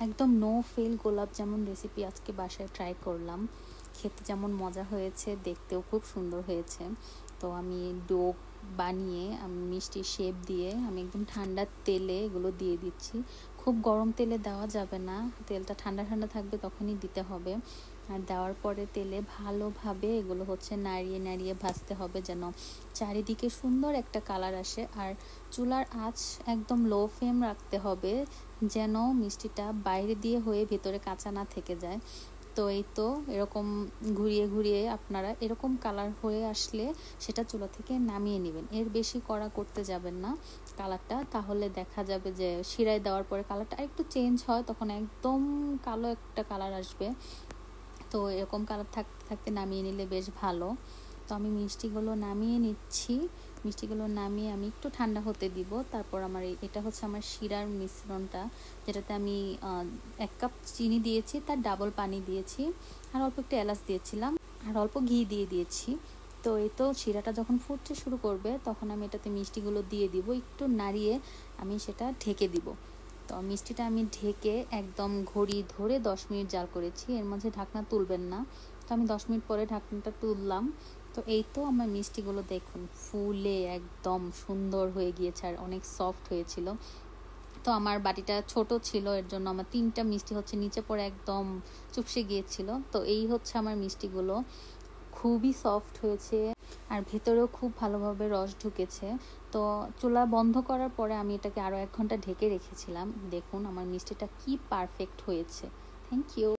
একদম no fail গোলাপ jamun recipe আজকে বাসায় ট্রাই করলাম। খেতে যেমন মজা হয়েছে, দেখতেও খুব সুন্দর হয়েছে। তো আমি ডো বানিয়ে আমি মিষ্টির শেপ দিয়ে আমি একদম ঠান্ডা তেলে এগুলো দিয়ে দিচ্ছি। খুব গরম তেলে দেওয়া যাবে না, তেলটা ঠান্ডা ঠান্ডা থাকবে তখনই দিতে হবে। আর দেওয়ার পরে তেলে ভালোভাবে এগুলো নাড়িয়ে নাড়িয়ে ভাজতে হবে, যেন চারিদিকে সুন্দর একটা কালার আসে। আর চুলার আঁচ একদম লো ফ্লেম রাখতে হবে, যেন মিষ্টিটা বাইরে দিয়ে হয়ে ভেতরে কাঁচা না থেকে যায়। তো এই তো এরকম ঘুরিয়ে ঘুরিয়ে আপনারা এরকম কালার হয়ে আসলে সেটা চুলা থেকে নামিয়ে নেবেন। এর বেশি কড়া করতে যাবেন না কালারটা, তাহলে দেখা যাবে যে শিরায় দেওয়ার পরে কালারটা আরেকটু চেঞ্জ হয়, তখন একদম কালো একটা কালার আসবে। তো এরকম কালার থাকতে থাকতে নামিয়ে নিলে বেশ ভালো। তো আমি মিষ্টিগুলো নামিয়ে নিচ্ছি। মিষ্টিগুলো নামিয়ে আমি একটু ঠান্ডা হতে দিব। তারপর আমার এটা হচ্ছে আমার শিরার মিশ্রণটা, যেটাতে আমি 1 কাপ চিনি দিয়েছি, তার ডাবল পানি দিয়েছি, আর অল্প একটু এলাচ দিয়েছিলাম, আর অল্প ঘি দিয়ে দিয়েছি। তো এই তো শিরাটা যখন ফুটতে শুরু করবে তখন আমি এটাতে মিষ্টিগুলো দিয়ে দিব, একটু নাড়িয়ে আমি সেটা ঢেকে দিব। তো মিষ্টিটা আমি ঢেকে একদম ঘড়ি ধরে 10 মিনিট জাল করেছি, এর মাঝে ঢাকনা তুলবেন না। তো আমি 10 মিনিট পরে ঢাকনাটা তুললাম। তো এই তো আমার মিষ্টিগুলো দেখুন ফুলে একদম সুন্দর হয়ে গিয়েছে, আর অনেক সফট হয়েছিল। তো আমার বাটিটা ছোট ছিল, এর জন্য আমার 3টা মিষ্টি নিচে পড়ে একদম চুপসে গিয়েছিল। তো এই হচ্ছে আমার মিষ্টিগুলো, খুবই সফট হয়েছে, আর ভেতরেও খুব ভালোভাবে রস ঢুকেছে। তো চুলা বন্ধ করার পরে আমি এটাকে আরও 1 ঘন্টা ঢেকে রেখেছিলাম। দেখুন আমার মিষ্টিটা কি পারফেক্ট হয়েছে। Thank you.